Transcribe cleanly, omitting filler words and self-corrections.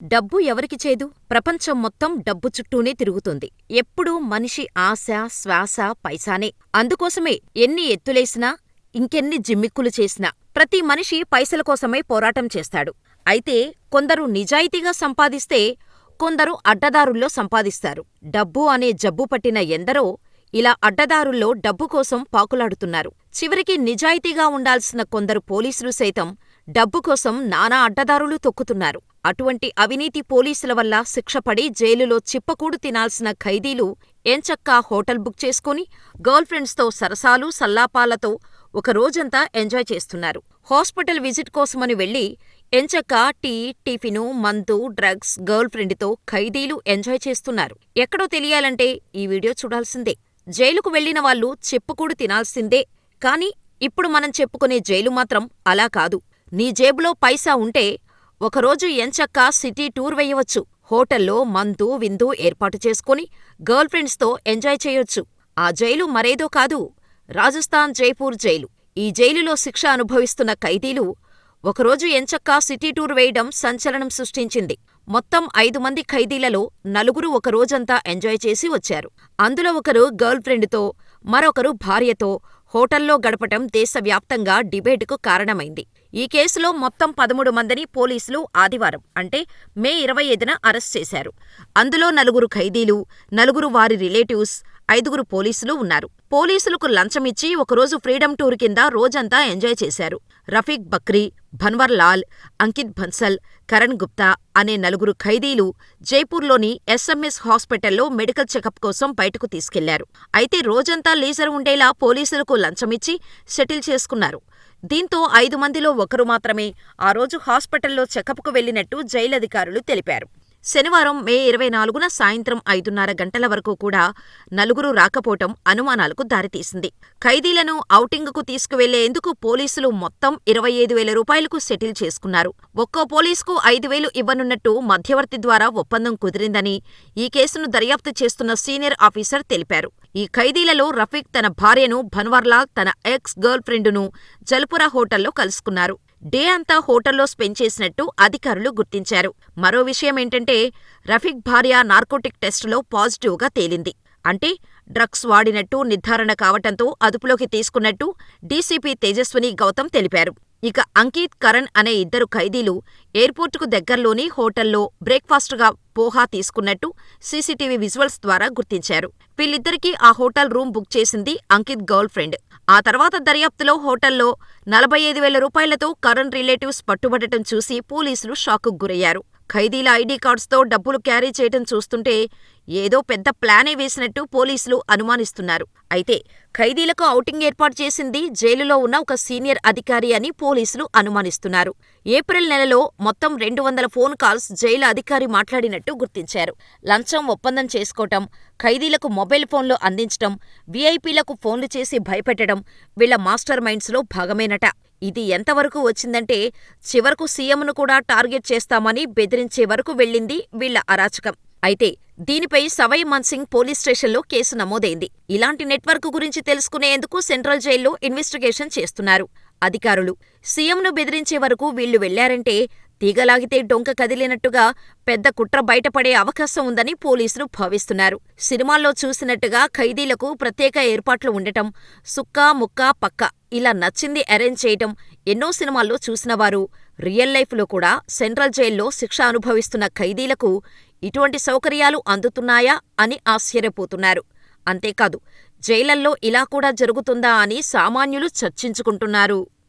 డబ్బు ఎవరికి చేదు? ప్రపంచం మొత్తం డబ్బు చుట్టూనే తిరుగుతుంది. ఎప్పుడూ మనిషి ఆశ, శ్వాస పైసానే. అందుకోసమే ఎన్ని ఎత్తులేసినా, ఇంకెన్ని జిమ్మిక్కులు చేసినా ప్రతి మనిషి పైసల కోసమే పోరాటం చేస్తాడు. అయితే కొందరు నిజాయితీగా సంపాదిస్తే, కొందరు అడ్డదారుల్లో సంపాదిస్తారు. డబ్బు అనే జబ్బు పట్టిన ఎందరో ఇలా అడ్డదారుల్లో డబ్బు కోసం పాకులాడుతున్నారు. చివరికి నిజాయితీగా ఉండాల్సిన కొందరు పోలీసులు సైతం డబ్బు కోసం నానా అడ్డదారులు తొక్కుతున్నారు. అటువంటి అవినీతి పోలీసుల వల్ల శిక్షపడి జైలులో చిప్పకూడు తినాల్సిన ఖైదీలు ఎంచక్కా హోటల్ బుక్ చేసుకుని గర్ల్ఫ్రెండ్స్తో సరసాలు సల్లాపాలతో ఒక రోజంతా ఎంజాయ్ చేస్తున్నారు. హాస్పిటల్ విజిట్ కోసమని వెళ్లి ఎంచక్కా టీ, టిఫిను, మందు, డ్రగ్స్, గర్ల్ఫ్రెండ్తో ఖైదీలు ఎంజాయ్ చేస్తున్నారు. ఎక్కడో తెలియాలంటే ఈ వీడియో చూడాల్సిందే. జైలుకు వెళ్లిన వాళ్ళు చిప్పకూడు తినాల్సిందే. కానీ ఇప్పుడు మనం చెప్పుకునే జైలు మాత్రం అలా కాదు. నీ జేబులో పైసా ఉంటే ఒకరోజు ఎంచక్కా సిటీ టూర్ వెయ్యవచ్చు. హోటల్లో మందు, విందు ఏర్పాటు చేసుకుని గర్ల్ఫ్రెండ్స్తో ఎంజాయ్ చేయొచ్చు. ఆ జైలు మరేదో కాదు, రాజస్థాన్ జైపూర్ జైలు. ఈ జైలులో శిక్ష అనుభవిస్తున్న ఖైదీలు ఒకరోజు ఎంచక్కా సిటీ టూర్ వేయడం సంచలనం సృష్టించింది. మొత్తం 5 మంది ఖైదీలలో 4 ఒక రోజంతా ఎంజాయ్ చేసి వచ్చారు. అందులో ఒకరు గర్ల్ఫ్రెండ్తో, మరొకరు భార్యతో హోటల్లో గడపటం దేశవ్యాప్తంగా డిబేటుకు కారణమైంది. ఈ కేసులో మొత్తం 13 మందిని పోలీసులు ఆదివారం అంటే మే 25న అరెస్ట్ చేశారు. అందులో 4 ఖైదీలు, 4 వారి రిలేటివ్స్, 5 పోలీసులు ఉన్నారు. పోలీసులకు లంచమిచ్చి ఒకరోజు ఫ్రీడమ్ టూర్ కింద రోజంతా ఎంజాయ్ చేశారు. రఫీక్ బక్రీ, భన్వర్ లాల్, అంకిత్ బన్సల్, కరణ్ గుప్తా అనే 4 ఖైదీలు జైపూర్లోని ఎస్ఎంఎస్ హాస్పిటల్లో మెడికల్ చెకప్ కోసం బయటకు తీసుకెళ్లారు. అయితే రోజంతా లీజర్ ఉండేలా పోలీసులకు లంచమిచ్చి సెటిల్ చేసుకున్నారు. దీంతో 5 మందిలో ఒకరు మాత్రమే ఆ రోజు హాస్పిటల్లో చెకప్కు వెళ్లినట్టు జైలధికారులు తెలిపారు. శనివారం మే 24న సాయంత్రం 5:30 గంటల వరకు కూడా 4 రాకపోవటం అనుమానాలకు దారితీసింది. ఖైదీలను ఔటింగుకు తీసుకువెళ్లేందుకు పోలీసులు మొత్తం 25,000 రూపాయలకు సెటిల్ చేసుకున్నారు. ఒక్కో పోలీసుకు 5,000 ఇవ్వనున్నట్టు మధ్యవర్తి ద్వారా ఒప్పందం కుదిరిందని ఈ కేసును దర్యాప్తు చేస్తున్న సీనియర్ ఆఫీసర్ తెలిపారు. ఈ ఖైదీలలో రఫీక్ తన భార్యను భన్వర్లాల్ తన ఎక్స్ గర్ల్ ఫ్రెండును జల్పురా హోటల్లో కలుసుకున్నారు. డే అంతా హోటల్లో స్పెండ్ చేసినట్టు అధికారులు గుర్తించారు. మరో విషయమేంటంటే రఫీక్ భార్య నార్కోటిక్ టెస్టులో పాజిటివ్గా తేలింది. అంటే డ్రగ్స్ వాడినట్టు నిర్ధారణ కావటంతో అదుపులోకి తీసుకున్నట్టు డీసీపీ తేజస్విని గౌతమ్ తెలిపారు. ఇక అంకిత్, కరణ్ అనే 2 ఖైదీలు ఎయిర్పోర్టుకు దగ్గర్లోని హోటల్లో బ్రేక్ఫాస్టుగా పోహా తీసుకున్నట్టు సీసీటీవీ విజువల్స్ ద్వారా గుర్తించారు. వీళ్ళిద్దరికీ ఆ హోటల్ రూమ్ బుక్ చేసింది అంకిత్ గర్ల్ ఫ్రెండ్. ఆ తర్వాత దర్యాప్తులో హోటల్లో 45,000 రూపాయలతో కరణ్ రిలేటివ్స్ పట్టుబడటం చూసి పోలీసులు షాకుకు గురయ్యారు. ఖైదీల ఐడీ కార్డ్స్తో డబ్బులు క్యారీ చేయటం చూస్తుంటే ఏదో పెద్ద ప్లానే వేసినట్టు పోలీసులు అనుమానిస్తున్నారు. అయితే ఖైదీలకు ఔటింగ్ ఏర్పాటు చేసింది జైలులో ఉన్న ఒక సీనియర్ అధికారి అని పోలీసులు అనుమానిస్తున్నారు. ఏప్రిల్ నెలలో మొత్తం 200 ఫోన్ కాల్స్ జైలు అధికారి మాట్లాడినట్టు గుర్తించారు. లంచం ఒప్పందం చేసుకోవటం, ఖైదీలకు మొబైల్ ఫోన్లు అందించటం, వీఐపీలకు ఫోన్లు చేసి భయపెట్టడం వీళ్ల మాస్టర్ మైండ్స్లో భాగమేనట. ఇది ఎంతవరకు వచ్చిందంటే చివరకు సీఎంను కూడా టార్గెట్ చేస్తామని బెదిరించే వరకు వెళ్ళింది వీళ్ల అరాచకం. అయితే దీనిపై సవై మాన్సింగ్ పోలీస్ స్టేషన్లో కేసు నమోదైంది. ఇలాంటి నెట్వర్క్ గురించి తెలుసుకునేందుకు సెంట్రల్ జైల్లో ఇన్వెస్టిగేషన్ చేస్తున్నారు అధికారులు. సీఎంను బెదిరించే వరకు వీళ్లు వెళ్లారంటే తీగలాగితే డొంక కదిలినట్టుగా పెద్ద కుట్ర బయటపడే అవకాశం ఉందని పోలీసులు భావిస్తున్నారు. సినిమాల్లో చూసినట్టుగా ఖైదీలకు ప్రత్యేక ఏర్పాట్లు ఉండటం, సుక్క ముక్క పక్క ఇలా నచ్చింది అరేంజ్ చేయటం ఎన్నో సినిమాల్లో చూసినవారు రియల్ లైఫ్లో కూడా సెంట్రల్ జైల్లో శిక్ష అనుభవిస్తున్న ఖైదీలకు ఇటువంటి సౌకర్యాలు అందుతున్నాయా అని ఆశ్చర్యపోతున్నారు. అంతేకాదు జైళ్లల్లో ఇలా కూడా జరుగుతుందా అని సామాన్యులు చర్చించుకుంటున్నారు.